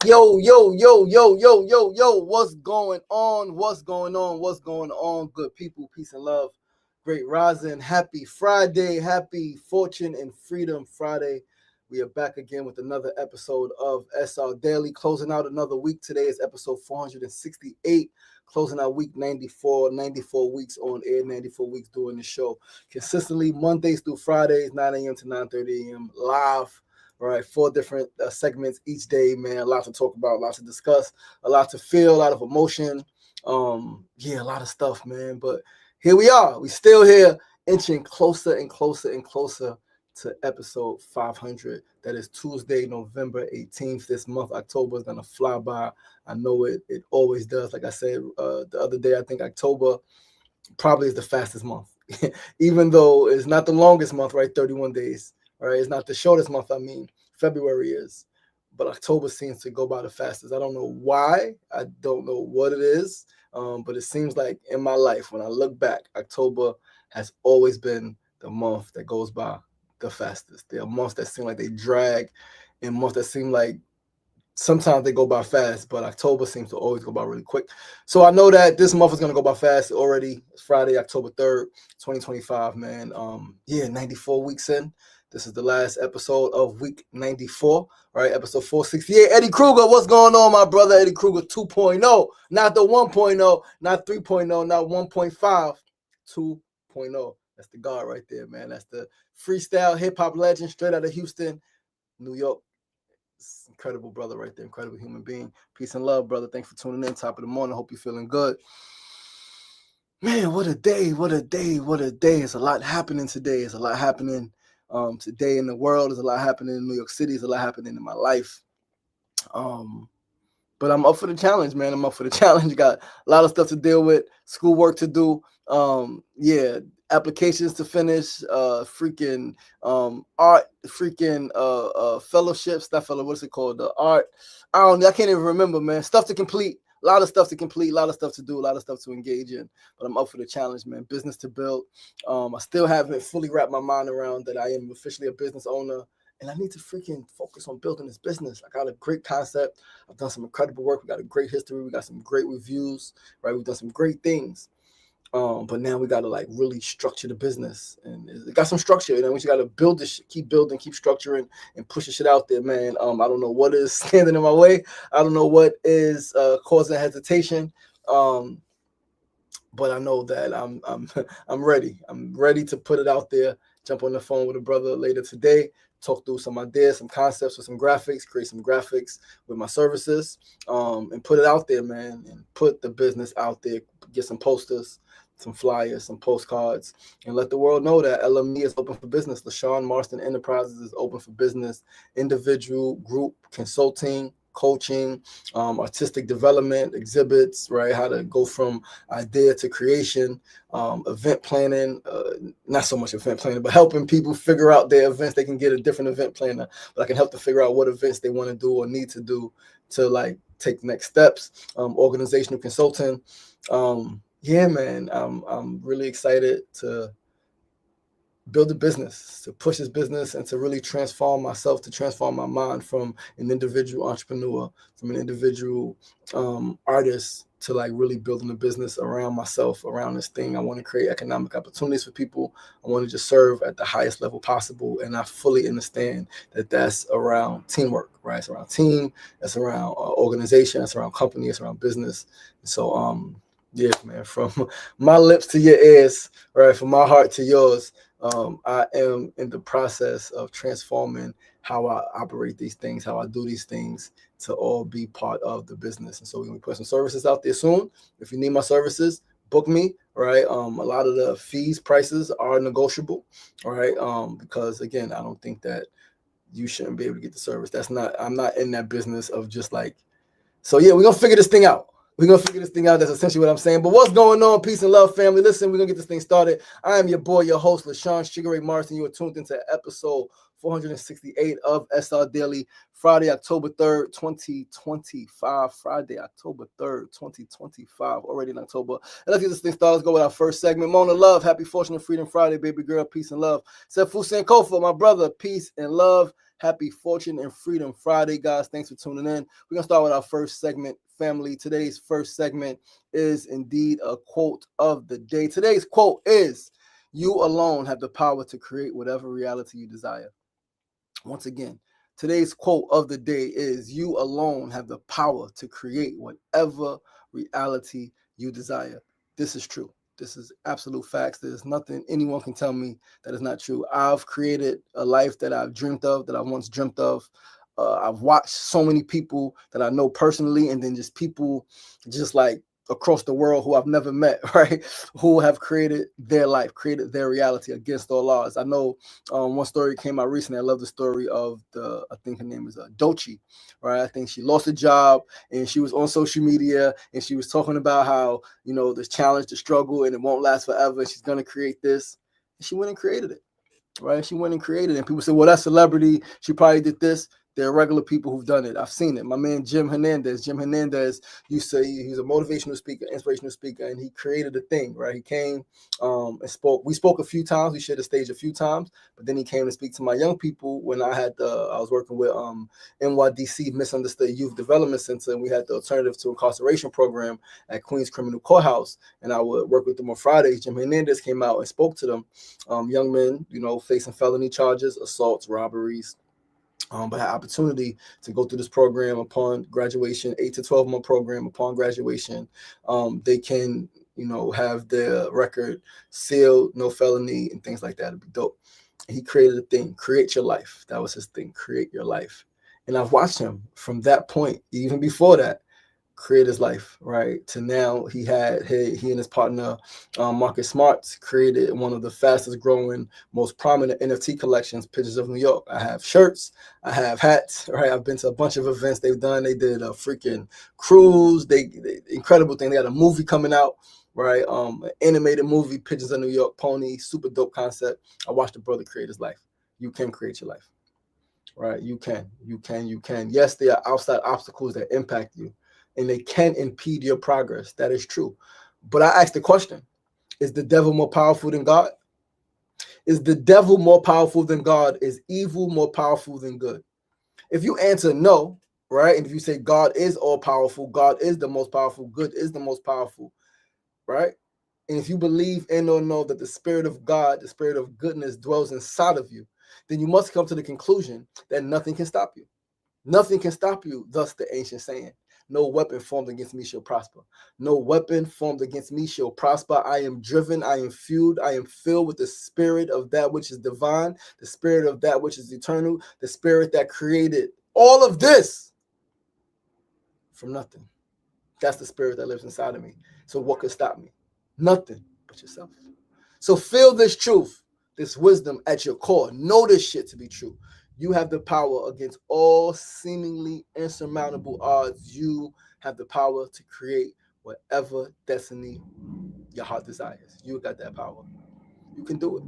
Yo, yo, yo, yo, yo, yo, yo, what's going on? What's going on? What's going on? Good people, peace and love. Great rising. Happy Friday. Happy Fortune and Freedom Friday. We are back again with another episode of SRDaily, closing out another week. Today is episode 468, closing out week 94, 94 weeks on air, 94 weeks doing the show. Consistently, Mondays through Fridays, 9 a.m. to 9:30 a.m. live. All right, 4 different segments each day, man. A lot to talk about, a lot to discuss, a lot to feel, a lot of emotion. A lot of stuff, man. But here we are. We still here, inching closer and closer and closer to episode 500. That is Tuesday, November 18th. This month, October, is going to fly by. I know it always does. Like I said the other day, I think October probably is the fastest month. Even though it's not the longest month, right? 31 days. All right, it's not the shortest month. I mean, February is, but October seems to go by the fastest. I don't know why. I don't know what it is, but it seems like in my life, when I look back, October has always been the month that goes by the fastest. There are months that seem like they drag, and months that seem like sometimes they go by fast, but October seems to always go by really quick. So I know that this month is going to go by fast already. It's Friday, October 3rd, 2025, man. 94 weeks in. This is the last episode of week 94, right? Episode 468. Eddie Kruger, what's going on, my brother? Eddie Kruger 2.0, not the 1.0, not 3.0, not 1.5, 2.0. That's the guard right there, man. That's the freestyle hip-hop legend straight out of Houston, New York. It's incredible brother right there, incredible human being. Peace and love, brother. Thanks for tuning in. Top of the morning. Hope you're feeling good. Man, what a day, what a day, what a day. There's a lot happening today. There's a lot happening today in the world. There's a lot happening in New York City. There's a lot happening in my life. But I'm up for the challenge, man. I'm up for the challenge. Got a lot of stuff to deal with, schoolwork to do. Applications to finish, freaking art, freaking fellowships, not fellow, what's it called? The art. I can't even remember, man. Stuff to complete. A lot of stuff to complete, a lot of stuff to do, a lot of stuff to engage in. But I'm up for the challenge, man. Business to build. I still haven't fully wrapped my mind around that I am officially a business owner. And I need to freaking focus on building this business. I got a great concept. I've done some incredible work. We got a great history. We got some great reviews, right? We've done some great things. But now we got to like really structure the business, and it got some structure. We just got to build this, keep building, keep structuring, and push the shit out there, man. I don't know what is standing in my way. I don't know what is causing hesitation. But I know that I'm ready. I'm ready to put it out there. Jump on the phone with a brother later today. Talk through some ideas, some concepts with some graphics, create some graphics with my services, and put it out there, man, and put the business out there. Get some posters, some flyers, some postcards, and let the world know that LME is open for business. LaShawn Marston Enterprises is open for business. Individual, group, consulting, coaching, artistic development, exhibits, right? How to go from idea to creation, event planning, not so much event planning, but helping people figure out their events. They can get a different event planner, but I can help them figure out what events they want to do or need to do to like take next steps. Organizational consulting. Yeah, man, I'm really excited to build a business, to push this business, and to really transform myself, to transform my mind from an individual entrepreneur, from an individual artist, to like really building a business around myself, around this thing. I want to create economic opportunities for people. I want to just serve at the highest level possible. And I fully understand that that's around teamwork, right? It's around team, that's around organization, that's around company, it's around business. So, yeah, man, from my lips to your ears, right? From my heart to yours. I am in the process of transforming how I operate these things, how I do these things, to all be part of the business. And so we're going to put some services out there soon. If you need my services, book me, right? A lot of the fees, prices are negotiable, all right? Because again, I don't think that you shouldn't be able to get the service. I'm not in that business of just like, so yeah, we're going to figure this thing out. We're going to figure this thing out. That's essentially what I'm saying. But what's going on? Peace and love, family. Listen, we're going to get this thing started. I am your boy, your host, LaShawn Sugar Ray Marston. You are tuned into episode 468 of SRDaily, Friday, October 3rd, 2025. Friday, October 3rd, 2025. Already in October. And let's get this thing started. Let's go with our first segment. Mona Love, happy Fortune and Freedom Friday, baby girl. Peace and love. Sefu Sankofa, my brother, peace and love. Happy Fortune and Freedom Friday, guys. Thanks for tuning in. We're going to start with our first segment, family. Today's first segment is indeed a quote of the day. Today's quote is, "You alone have the power to create whatever reality you desire." Once again, today's quote of the day is, "You alone have the power to create whatever reality you desire." This is true. This is absolute facts. There's nothing anyone can tell me that is not true. I've created a life that I've dreamt of, that I once dreamt of. I've watched so many people that I know personally, and then just people just like across the world who I've never met, right? Who have created their life, created their reality against all odds. I know one story came out recently. I love the story of I think her name is Dochi, right? I think she lost a job and she was on social media and she was talking about how, this challenge, the struggle, and it won't last forever. And she's going to create this. And she went and created it, right? She went and created it. And people say, well, that's celebrity. She probably did this. There are regular people who've done it. I've seen it. My man, Jim Hernandez used to, he's a motivational speaker, inspirational speaker, and he created a thing, right? He came and spoke. We spoke a few times. We shared the stage a few times, but then he came to speak to my young people when I was working with NYDC, Misunderstood Youth Development Center, and we had the Alternative to Incarceration program at Queens Criminal Courthouse, and I would work with them on Fridays. Jim Hernandez came out and spoke to them, young men, facing felony charges, assaults, robberies, but had opportunity to go through this program upon graduation, 8 to 12 month program. Upon graduation, they can, have their record sealed, no felony, and things like that. It'd be dope. And he created a thing, create your life. That was his thing, create your life. And I've watched him from that point, even before that, create his life, right? To now, he and his partner, Marcus Smart, created one of the fastest growing, most prominent NFT collections, Pictures of New York. I have shirts, I have hats, right? I've been to a bunch of events they've done. They did a freaking cruise. They incredible thing. They got a movie coming out, right? An animated movie, Pictures of New York, Pony, super dope concept. I watched the brother create his life. You can create your life, right? You can. Yes, there are outside obstacles that impact you, and they can impede your progress. That is true. But I asked the question, is the devil more powerful than God? Is the devil more powerful than God? Is evil more powerful than good? If you answer no, right, and if you say God is all powerful, God is the most powerful, good is the most powerful, right? And if you believe in or know that the Spirit of God, the Spirit of goodness dwells inside of you, then you must come to the conclusion that nothing can stop you. Nothing can stop you, thus the ancient saying. No weapon formed against me shall prosper. No weapon formed against me shall prosper. I am driven, I am fueled, I am filled with the spirit of that which is divine, the spirit of that which is eternal, the spirit that created all of this from nothing. That's the spirit that lives inside of me. So what could stop me? Nothing but yourself. So feel this truth, this wisdom at your core. Know this shit to be true. You have the power against all seemingly insurmountable odds. You have the power to create whatever destiny your heart desires. You got that power. You can do it.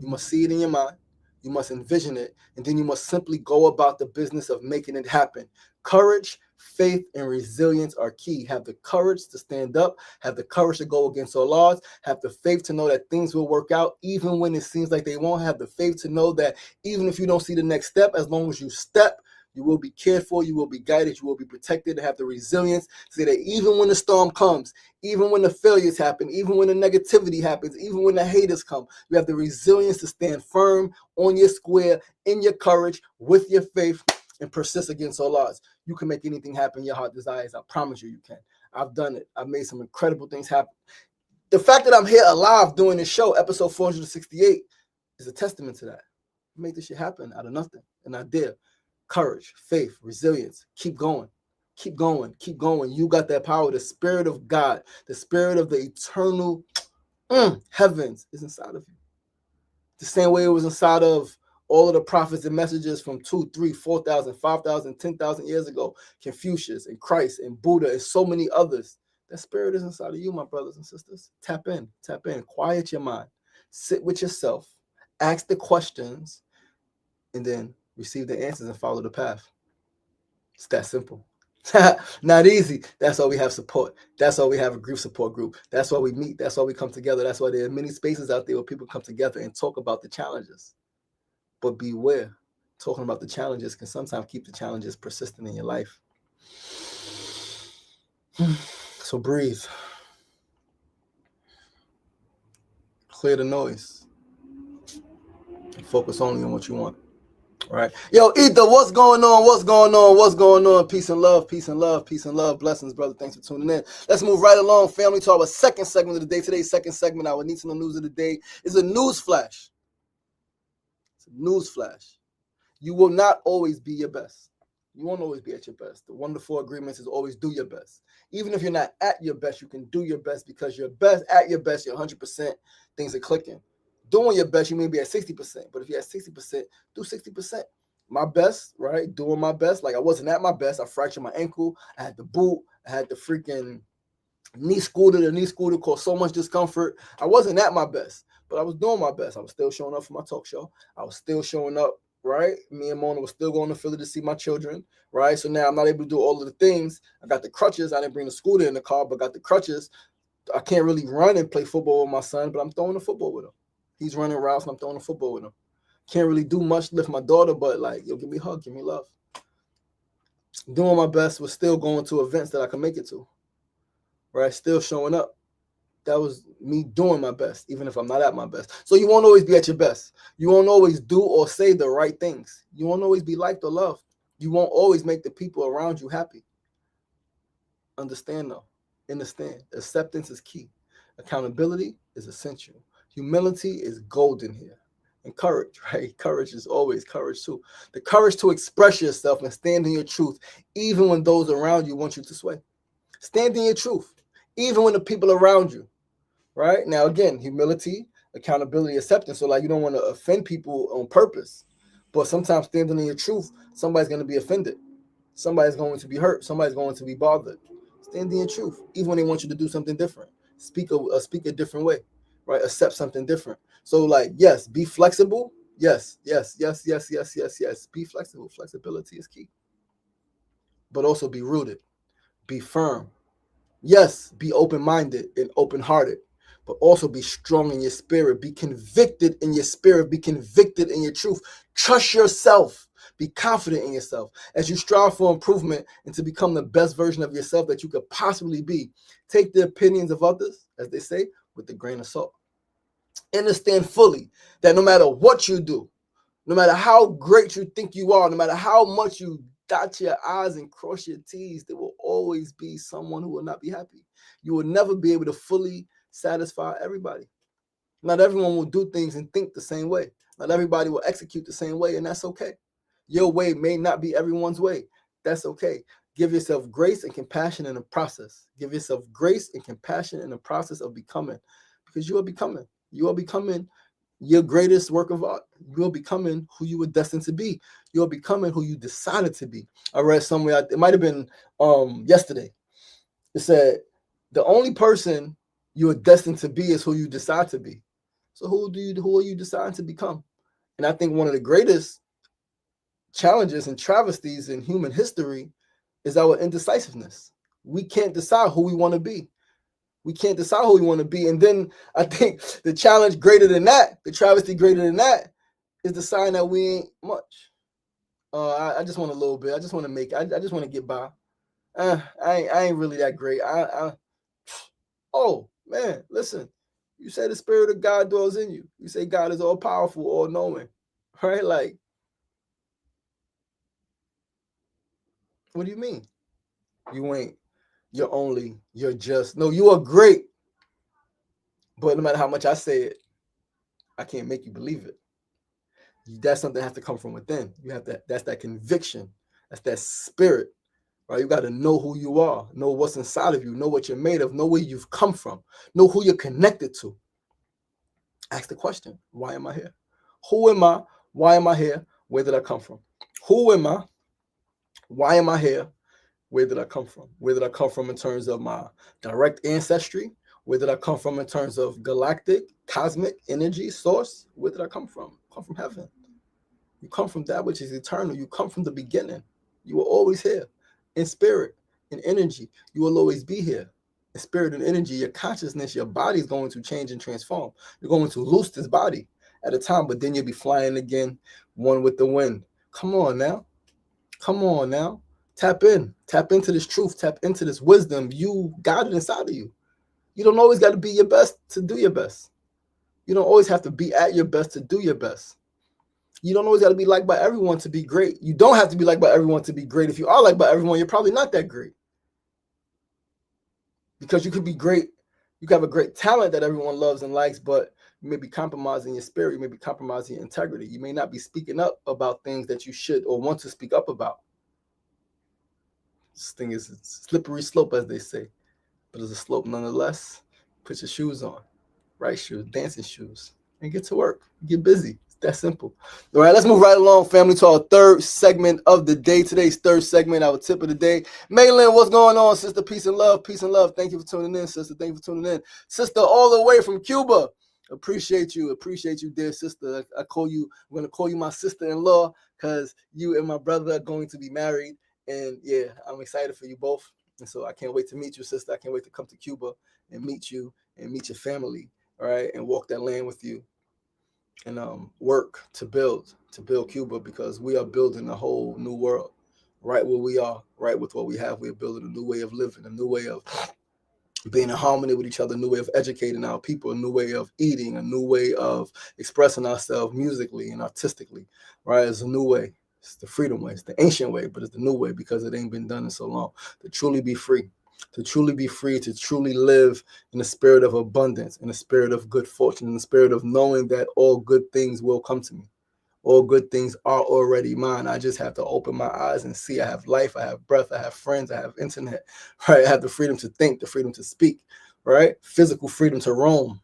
You must see it in your mind. You must envision it. And then you must simply go about the business of making it happen. Courage, faith, and resilience are key. Have the courage to stand up. Have the courage to go against all odds. Have the faith to know that things will work out even when it seems like they won't. Have the faith to know that even if you don't see the next step, as long as you step, you will be cared for, you will be guided, you will be protected, have the resilience to say that even when the storm comes, even when the failures happen, even when the negativity happens, even when the haters come, you have the resilience to stand firm on your square, in your courage, with your faith, and persist against all odds. You can make anything happen your heart desires. I promise you, you can. I've done it. I've made some incredible things happen. The fact that I'm here alive doing this show, episode 468, is a testament to that. I made this shit happen out of nothing, and I did. Courage, faith, resilience. Keep going. Keep going. Keep going. You got that power. The Spirit of God, the Spirit of the eternal heavens is inside of you. The same way it was inside of all of the prophets and messages from 2, 3, 4,000, 5,000, 10,000 years ago. Confucius and Christ and Buddha and so many others. That Spirit is inside of you, my brothers and sisters. Tap in. Quiet your mind. Sit with yourself. Ask the questions and then receive the answers and follow the path. It's that simple. Not easy. That's why we have support. That's why we have a group support group. That's why we meet. That's why we come together. That's why there are many spaces out there where people come together and talk about the challenges. But beware, talking about the challenges can sometimes keep the challenges persistent in your life. So breathe. Clear the noise. And focus only on what you want. All right. Yo, Ether, what's going on? What's going on? What's going on? Peace and love, peace and love, peace and love. Blessings, brother. Thanks for tuning in. Let's move right along, family, to our second segment of the day. Today's second segment, our Need to Know News of the Day, is a news flash. It's a news flash. You will not always be your best. You won't always be at your best. The one to four agreements is always do your best. Even if you're not at your best, you can do your best because you're best at your best, you're 100%, things are clicking. Doing your best, you may be at 60%, but if you're at 60%, do 60%. My best, right? Doing my best. Like I wasn't at my best. I fractured my ankle. I had the boot. I had the freaking knee scooter. The knee scooter caused so much discomfort. I wasn't at my best, but I was doing my best. I was still showing up for my talk show. I was still showing up, right? Me and Mona was still going to Philly to see my children, right? So now I'm not able to do all of the things. I got the crutches. I didn't bring the scooter in the car, but got the crutches. I can't really run and play football with my son, but I'm throwing the football with him. He's running routes and I'm throwing the football with him. Can't really do much lift my daughter, but like, yo, give me a hug, give me love. Doing my best was still going to events that I could make it to, right? Still showing up. That was me doing my best, even if I'm not at my best. So you won't always be at your best. You won't always do or say the right things. You won't always be liked or loved. You won't always make the people around you happy. Understand though. Understand. Acceptance is key. Accountability is essential. Humility is golden here. And courage, right? Courage is always courage too. The courage to express yourself and stand in your truth, even when those around you want you to sway. Stand in your truth, even when the people around you, right? Now, again, humility, accountability, acceptance. So like you don't want to offend people on purpose, but sometimes standing in your truth, somebody's going to be offended. Somebody's going to be hurt. Somebody's going to be bothered. Stand in your truth, even when they want you to do something different. Speak a different way, right? Accept something different. So like, yes, be flexible. Yes. Be flexible. Flexibility is key. But also be rooted. Be firm. Yes, be open-minded and open-hearted, but also be strong in your spirit. Be convicted in your spirit. Be convicted in your truth. Trust yourself. Be confident in yourself as you strive for improvement and to become the best version of yourself that you could possibly be. Take the opinions of others, as they say, with a grain of salt. Understand fully that no matter what you do, no matter how great you think you are, no matter how much you dot your I's and cross your T's, there will always be someone who will not be happy. You will never be able to fully satisfy everybody. Not everyone will do things and think the same way. Not everybody will execute the same way, and that's okay. Your way may not be everyone's way. That's okay. Give yourself grace and compassion in the process. Give yourself grace and compassion in the process of becoming, because you are becoming. You are becoming your greatest work of art. You're becoming who you were destined to be. You're becoming who you decided to be. I read somewhere, it might have been yesterday. It said, the only person you are destined to be is who you decide to be. So who are you deciding to become? And I think one of the greatest challenges and travesties in human history is our indecisiveness. We can't decide who we want to be. We can't decide who we want to be. And then I think the challenge greater than that, the travesty greater than that, is the sign that we ain't much. I just want a little bit. I just want to make it. I just want to get by. I ain't really that great. Oh, man, listen. You say the Spirit of God dwells in you. You say God is all powerful, all knowing. Right? Like, what do you mean? You ain't. You're just. No, you are great. But no matter how much I say it, I can't make you believe it. That's something that has to come from within. That's that conviction. That's that spirit, right? You got to know who you are, know what's inside of you, know what you're made of, know where you've come from, know who you're connected to. Ask the question, why am I here? Who am I? Why am I here? Where did I come from? Who am I? Why am I here? Where did I come from? Where did I come from in terms of my direct ancestry? Where did I come from in terms of galactic, cosmic energy source? Where did I come from? Come from heaven. You come from that which is eternal. You come from the beginning. You were always here in spirit, in energy. You will always be here in spirit and energy. Your consciousness, your body is going to change and transform. You're going to loose this body at a time, but then you'll be flying again, one with the wind. Come on now. Come on now. Tap in. Tap into this truth. Tap into this wisdom. You got it inside of you. You don't always got to be your best to do your best. You don't always have to be at your best to do your best. You don't always got to be liked by everyone to be great. You don't have to be liked by everyone to be great. If you are liked by everyone, you're probably not that great. Because you could be great. You could have a great talent that everyone loves and likes, but you may be compromising your spirit. You may be compromising your integrity. You may not be speaking up about things that you should or want to speak up about. This thing is a slippery slope, as they say, but it's a slope nonetheless. Put your shoes on, right shoes, dancing shoes, and get to work. Get busy. It's that simple. All right, let's move right along, family, to our third segment of the day. Today's third segment, our tip of the day. Maylin, what's going on, sister? Peace and love. Peace and love. Thank you for tuning in, sister. Thank you for tuning in. Sister, all the way from Cuba. Appreciate you, dear sister. I'm going to call you my sister-in-law because you and my brother are going to be married. And yeah, I'm excited for you both. And so I can't wait to meet you, sister. I can't wait to come to Cuba and meet you and meet your family, all right, and walk that land with you and work to build Cuba, because we are building a whole new world right where we are, right with what we have. We're building a new way of living, a new way of being in harmony with each other, a new way of educating our people, a new way of eating, a new way of expressing ourselves musically and artistically, right? It's a new way. It's the freedom way. It's the ancient way, but it's the new way because it ain't been done in so long. To truly be free, to truly live in the spirit of abundance, in the spirit of good fortune, in the spirit of knowing that all good things will come to me. All good things are already mine. I just have to open my eyes and see. I have life, I have breath, I have friends, I have internet, right? I have the freedom to think, the freedom to speak, right? Physical freedom to roam.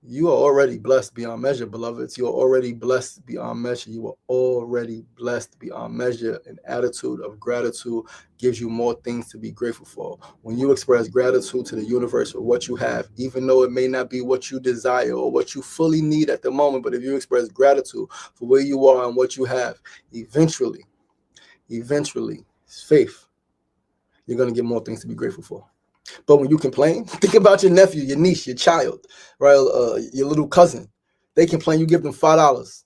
You are already blessed beyond measure, beloveds. You are already blessed beyond measure. You are already blessed beyond measure. An attitude of gratitude gives you more things to be grateful for. When you express gratitude to the universe for what you have, even though it may not be what you desire or what you fully need at the moment, but if you express gratitude for where you are and what you have, eventually, it's faith. You're going to get more things to be grateful for. But when you complain, think about your nephew, your niece, your child, right? Your little cousin. They complain, you give them $5.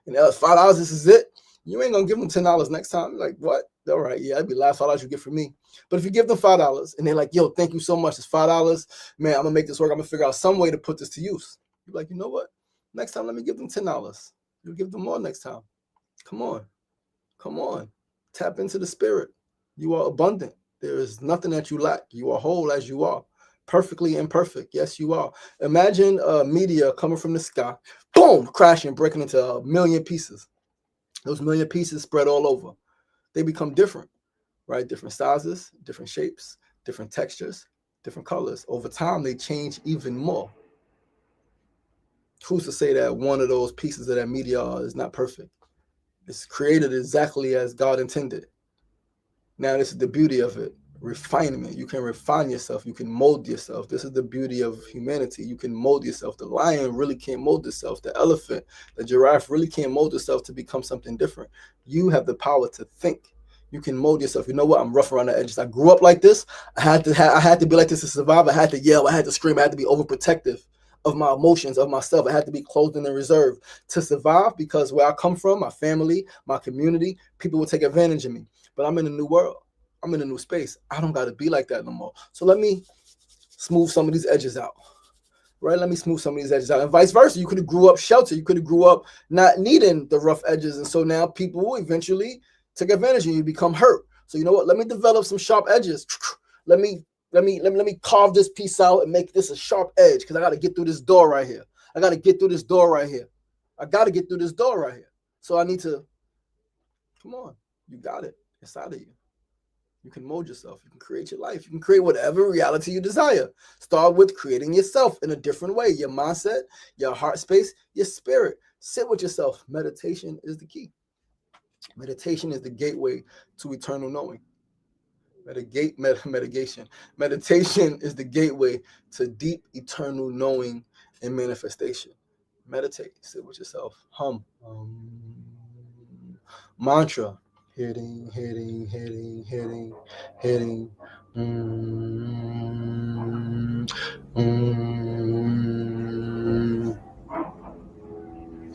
And $5, this is it? You ain't going to give them $10 next time. You're like, what? All right, yeah, that'd be the last $5 you get from me. But if you give them $5 and they're like, yo, thank you so much. It's $5. Man, I'm going to make this work. I'm going to figure out some way to put this to use. You're like, you know what? Next time, let me give them $10. You'll give them more next time. Come on. Tap into the spirit. You are abundant. There is nothing that you lack. You are whole as you are. Perfectly imperfect. Yes, you are. Imagine a meteor coming from the sky, boom, crashing, breaking into a million pieces. Those million pieces spread all over. They become different, right? Different sizes, different shapes, different textures, different colors. Over time, they change even more. Who's to say that one of those pieces of that meteor is not perfect? It's created exactly as God intended. Now, this is the beauty of it. Refinement. You can refine yourself. You can mold yourself. This is the beauty of humanity. You can mold yourself. The lion really can't mold itself. The elephant, the giraffe really can't mold itself to become something different. You have the power to think. You can mold yourself. You know what? I'm rough around the edges. I grew up like this. I had to be like this to survive. I had to yell. I had to scream. I had to be overprotective of my emotions, of myself. I had to be closed in reserve to survive, because where I come from, my family, my community, people will take advantage of me. But I'm in a new world. I'm in a new space. I don't got to be like that no more. So let me smooth some of these edges out, right? Let me smooth some of these edges out. And vice versa. You could have grew up sheltered. You could have grew up not needing the rough edges. And so now people will eventually take advantage of you. You become hurt. So you know what? Let me develop some sharp edges. Let me carve this piece out and make this a sharp edge, because I got to get through this door right here. I got to get through this door right here. So I need to, come on. You got it inside of you. You can mold yourself. You can create your life. You can create whatever reality you desire. Start with creating yourself in a different way. Your mindset, your heart space, your spirit. Sit with yourself. Meditation is the key. Meditation is the gateway to eternal knowing. Meditation is the gateway to deep eternal knowing and manifestation. Meditate. Sit with yourself. Hum. mantra. Hitting, hitting, hitting, hitting, hitting. Mm, mm.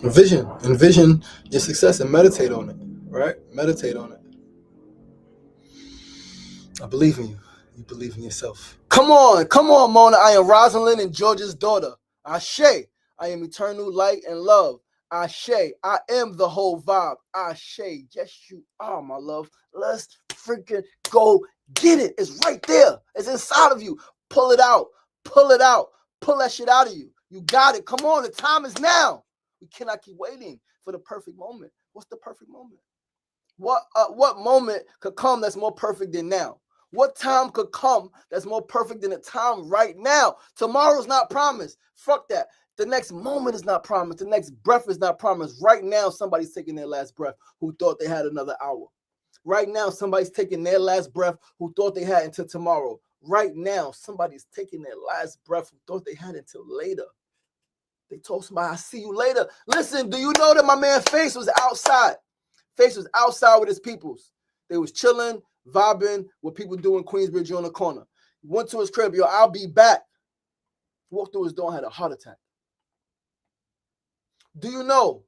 Envision your success and meditate on it, right? Meditate on it. I believe in you. You believe in yourself. Come on, Mona. I am Rosalind and George's daughter. Ashe. I am eternal light and love. Ashe. I am the whole vibe. Ashe. Yes, you are, my love. Let's freaking go get it. It's right there. It's inside of you. Pull it out. Pull it out. Pull that shit out of you. You got it. Come on. The time is now. We cannot keep waiting for the perfect moment. What's the perfect moment? What moment could come that's more perfect than now? What time could come that's more perfect than the time right now? Tomorrow's not promised. Fuck that. The next moment is not promised. The next breath is not promised. Right now, somebody's taking their last breath who thought they had another hour. Right now, somebody's taking their last breath who thought they had until tomorrow. Right now, somebody's taking their last breath who thought they had until later. They told somebody, I'll see you later. Listen, do you know that my man Face was outside? Face was outside with his peoples. They was chilling, vibing, what people do in Queensbridge on the corner. Went to his crib, yo, I'll be back. Walked through his door and had a heart attack. Do you know?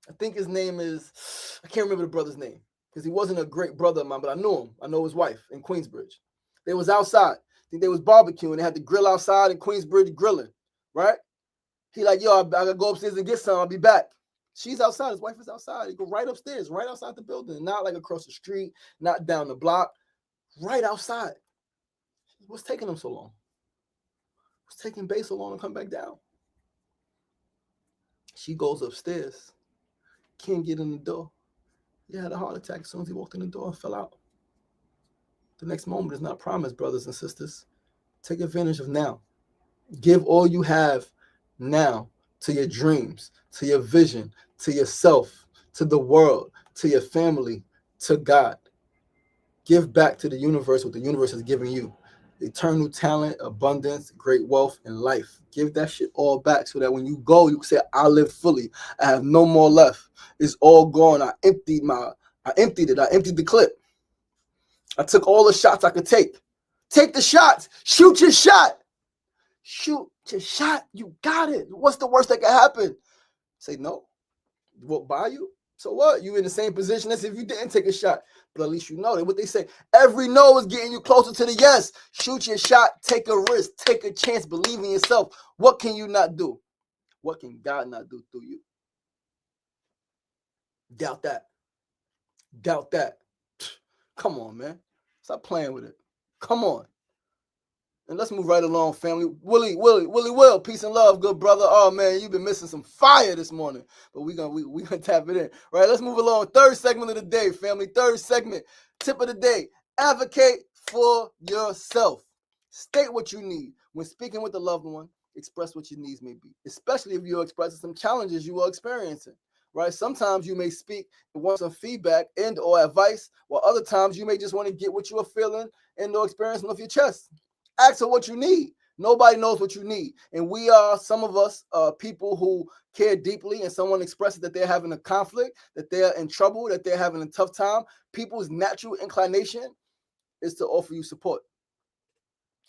I think his name is, I can't remember the brother's name because he wasn't a great brother of mine, but I knew him. I know his wife in Queensbridge. They was outside. I think they was barbecuing. They had the grill outside in Queensbridge grilling, right? He like, yo, I gotta go upstairs and get some. I'll be back. She's outside. His wife is outside. He go right upstairs, right outside the building, not like across the street, not down the block, right outside. What's taking him so long? What's taking Bay so long to come back down? She goes upstairs, can't get in the door. He had a heart attack as soon as he walked in the door and fell out. The next moment is not promised, brothers and sisters. Take advantage of now. Give all you have now to your dreams, to your vision, to yourself, to the world, to your family, to God. Give back to the universe what the universe has given you. Eternal talent, abundance, great wealth, and life. Give that shit all back so that when you go, you can say, I lived fully. I have no more left. It's all gone. I emptied it. I emptied the clip. I took all the shots I could take. Take the shots. Shoot your shot. Shoot your shot. You got it. What's the worst that can happen? Say no. Walk by you. So what? You in the same position as if you didn't take a shot. But at least you know that what they say. Every no is getting you closer to the yes. Shoot your shot. Take a risk. Take a chance. Believe in yourself. What can you not do? What can God not do through you? Doubt that. Doubt that. Come on, man. Stop playing with it. Come on. And let's move right along, family. Willie Will, peace and love, good brother. Oh man, you've been missing some fire this morning, but we gonna tap it in. Right, let's move along. Third segment of the day, family. Third segment, tip of the day. Advocate for yourself. State what you need when speaking with a loved one. Express what your needs may be, especially if you're expressing some challenges you are experiencing. Right, sometimes you may speak and want some feedback and or advice, while other times you may just want to get what you are feeling and or experiencing off your chest. Ask for what you need. Nobody knows what you need. And we are, some of us, people who care deeply, and someone expresses that they're having a conflict, that they're in trouble, that they're having a tough time. People's natural inclination is to offer you support.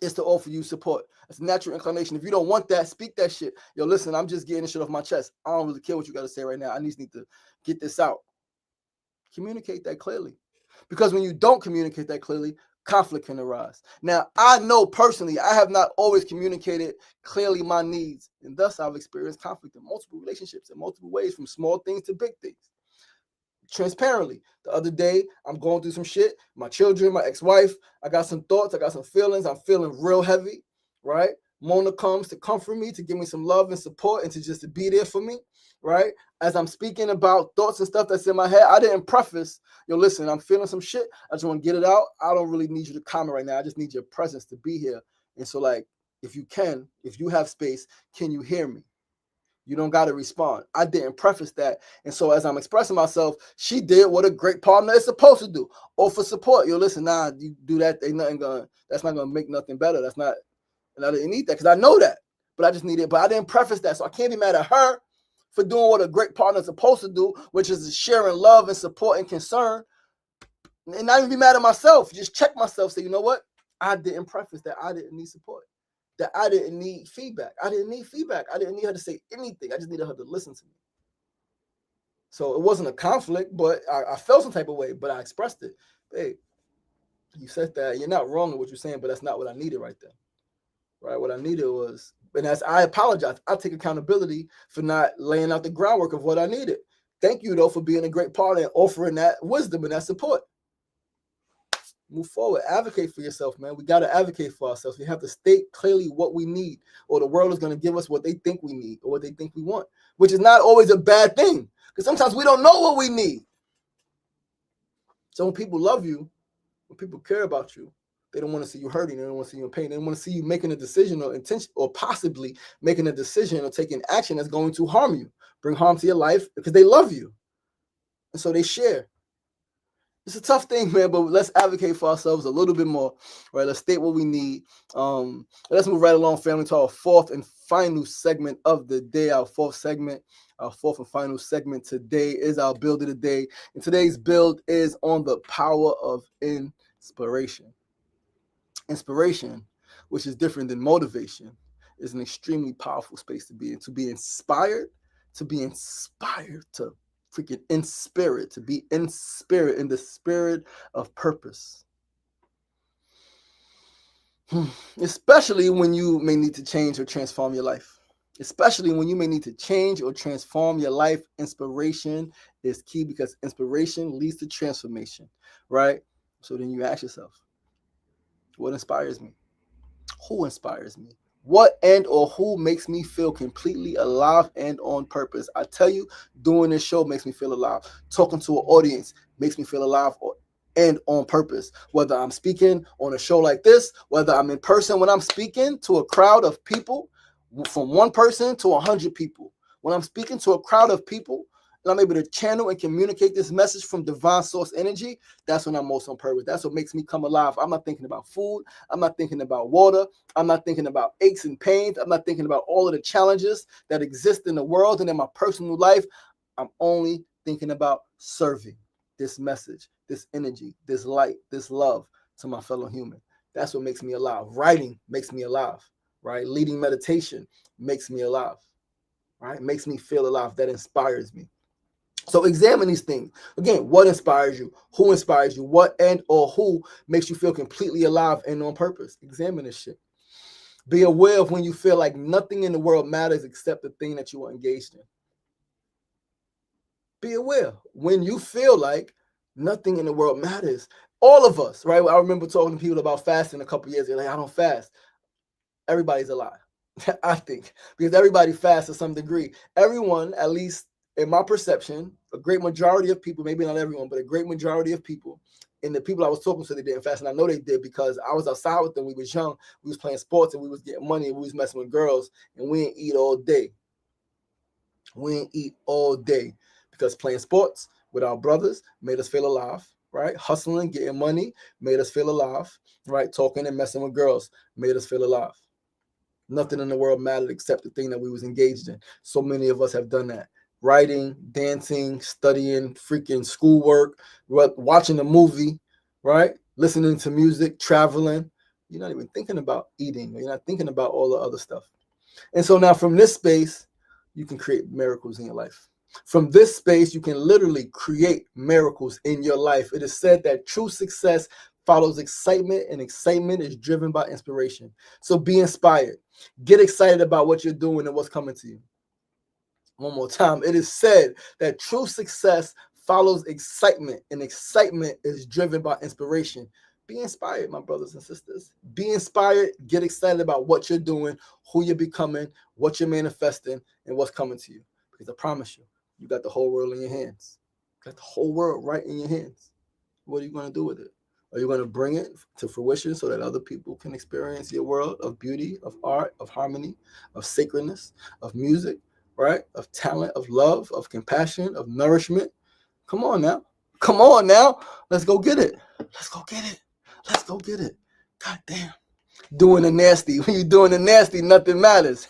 It's to offer you support. It's a natural inclination. If you don't want that, speak that shit. Yo, listen, I'm just getting this shit off my chest. I don't really care what you got to say right now. I just need to get this out. Communicate that clearly. Because when you don't communicate that clearly, conflict can arise. Now, I know personally, I have not always communicated clearly my needs, and thus I've experienced conflict in multiple relationships in multiple ways, from small things to big things. Transparently, the other day, I'm going through some shit. My children, my ex-wife, I got some thoughts, I got some feelings. I'm feeling real heavy, right? Mona comes to comfort me, to give me some love and support, and to just to be there for me, right? As I'm speaking about thoughts and stuff that's in my head, I didn't preface, yo, listen, I'm feeling some shit. I just want to get it out. I don't really need you to comment right now. I just need your presence to be here. And so, like, if you have space, can you hear me? You don't got to respond. I didn't preface that. And so as I'm expressing myself, she did what a great partner is supposed to do. Offer support. Yo, listen, nah, you do that. That's not going to make nothing better. And I didn't need that because I know that. But I just need it. But I didn't preface that. So I can't be mad at her. for doing what a great partner is supposed to do, which is sharing love and support and concern, and not even be mad at myself. Just check myself, say, you know what? I didn't preface that I didn't need support, that I didn't need feedback. I didn't need feedback. I didn't need her to say anything. I just needed her to listen to me. So it wasn't a conflict, but I felt some type of way, but I expressed it. Hey, you said that. You're not wrong in what you're saying, but that's not what I needed right then. Right? What I needed was, and as I apologize, I take accountability for not laying out the groundwork of what I needed. Thank you, though, for being a great partner and offering that wisdom and that support. Move forward. Advocate for yourself, man. We got to advocate for ourselves. We have to state clearly what we need, or the world is going to give us what they think we need or what they think we want, which is not always a bad thing, because sometimes we don't know what we need. So when people love you, when people care about you, they don't want to see you hurting. They don't want to see you in pain. They don't want to see you making a decision or intention, or possibly making a decision or taking action that's going to harm you, bring harm to your life, because they love you. And so they share. It's a tough thing, man, but let's advocate for ourselves a little bit more, right? Let's state what we need. Let's move right along, family, to our fourth and final segment of the day. Our fourth and final segment today is our build of the day. And today's build is on the power of inspiration. Inspiration, which is different than motivation, is an extremely powerful space to be in. To be inspired, to freaking in spirit, to be in spirit, in the spirit of purpose. Especially when you may need to change or transform your life. Especially when you may need to change or transform your life, inspiration is key, because inspiration leads to transformation, right? So then you ask yourself, what inspires me? Who inspires me? What and or who makes me feel completely alive and on purpose? I tell you, doing this show makes me feel alive. Talking to an audience makes me feel alive and on purpose. Whether I'm speaking on a show like this, whether I'm in person when I'm speaking to a crowd of people, from one person to 100 people. When I'm speaking to a crowd of people, and I'm able to channel and communicate this message from divine source energy, that's when I'm most on purpose. That's what makes me come alive. I'm not thinking about food. I'm not thinking about water. I'm not thinking about aches and pains. I'm not thinking about all of the challenges that exist in the world and in my personal life. I'm only thinking about serving this message, this energy, this light, this love to my fellow human. That's what makes me alive. Writing makes me alive, right? Leading meditation makes me alive, right? Makes me feel alive. That inspires me. So examine these things. Again, what inspires you? Who inspires you? What and or who makes you feel completely alive and on purpose? Examine this shit. Be aware of when you feel like nothing in the world matters except the thing that you are engaged in. Be aware when you feel like nothing in the world matters. All of us, right? I remember talking to people about fasting a couple years ago. Like, I don't fast. Everybody's a lie, I think, because everybody fasts to some degree. Everyone, at least in my perception, a great majority of people, maybe not everyone, but a great majority of people, and the people I was talking to, they didn't fast. And I know they did because I was outside with them. We was young. We was playing sports and we was getting money and we was messing with girls, and we didn't eat all day. We didn't eat all day because playing sports with our brothers made us feel alive, right? Hustling, getting money made us feel alive, right? Talking and messing with girls made us feel alive. Nothing in the world mattered except the thing that we was engaged in. So many of us have done that. Writing, dancing, studying, freaking schoolwork, watching a movie, right? Listening to music, traveling. You're not even thinking about eating. You're not thinking about all the other stuff. And so now from this space, you can create miracles in your life. From this space, you can literally create miracles in your life. It is said that true success follows excitement, and excitement is driven by inspiration. So be inspired. Get excited about what you're doing and what's coming to you. One more time. It is said that true success follows excitement, and excitement is driven by inspiration. Be inspired, my brothers and sisters. Be inspired. Get excited about what you're doing, who you're becoming, what you're manifesting, and what's coming to you. Because I promise you, you got the whole world in your hands. You got the whole world right in your hands. What are you going to do with it? Are you going to bring it to fruition so that other people can experience your world of beauty, of art, of harmony, of sacredness, of music, right? Of talent, of love, of compassion, of nourishment? Come on now. Come on now. Let's go get it. Let's go get it. Let's go get it. God damn. Doing the nasty. When you're doing the nasty, nothing matters.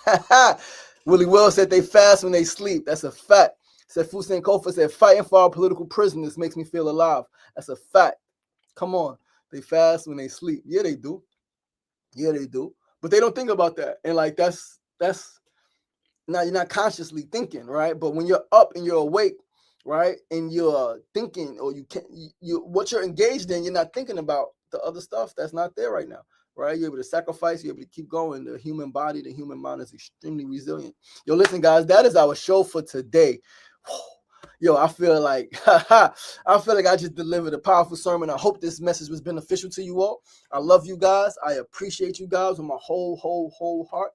Willie Will said they fast when they sleep. That's a fact. Said Fusen Kofa said fighting for our political prisoners makes me feel alive. That's a fact. Come on. They fast when they sleep. Yeah, they do. Yeah, they do. But they don't think about that. And like that's now you're not consciously thinking, right? But when you're up and you're awake, right, and you're thinking, or you what you're engaged in, you're not thinking about the other stuff that's not there right now, right? You're able to sacrifice, you're able to keep going. The human body, the human mind is extremely resilient. Yo, listen, guys, that is our show for today. Yo, I feel like I just delivered a powerful sermon. I hope this message was beneficial to you all. I love you guys. I appreciate you guys with my whole heart.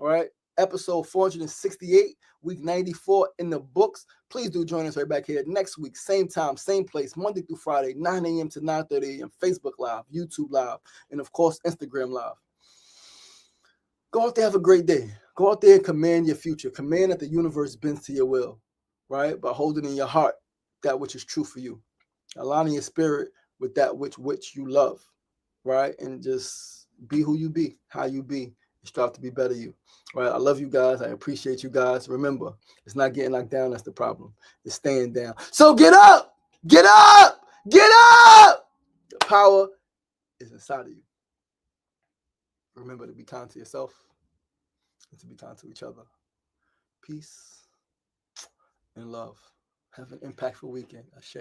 All right. Episode 468, week 94 in the books. Please do join us right back here next week, same time, same place, Monday through Friday, 9 a.m. to 9:30 a.m. Facebook Live, YouTube Live, and of course, Instagram Live. Go out there, have a great day. Go out there and command your future. Command that the universe bends to your will, right? By holding in your heart that which is true for you. Aligning your spirit with that which you love, right? And just be who you be, how you be. Strive to be better you. All right, I love you guys. I appreciate you guys. Remember, it's not getting knocked down that's the problem. It's staying down. So get up! Get up! Get up! The power is inside of you. Remember to be kind to yourself and to be kind to each other. Peace and love. Have an impactful weekend. Ashe.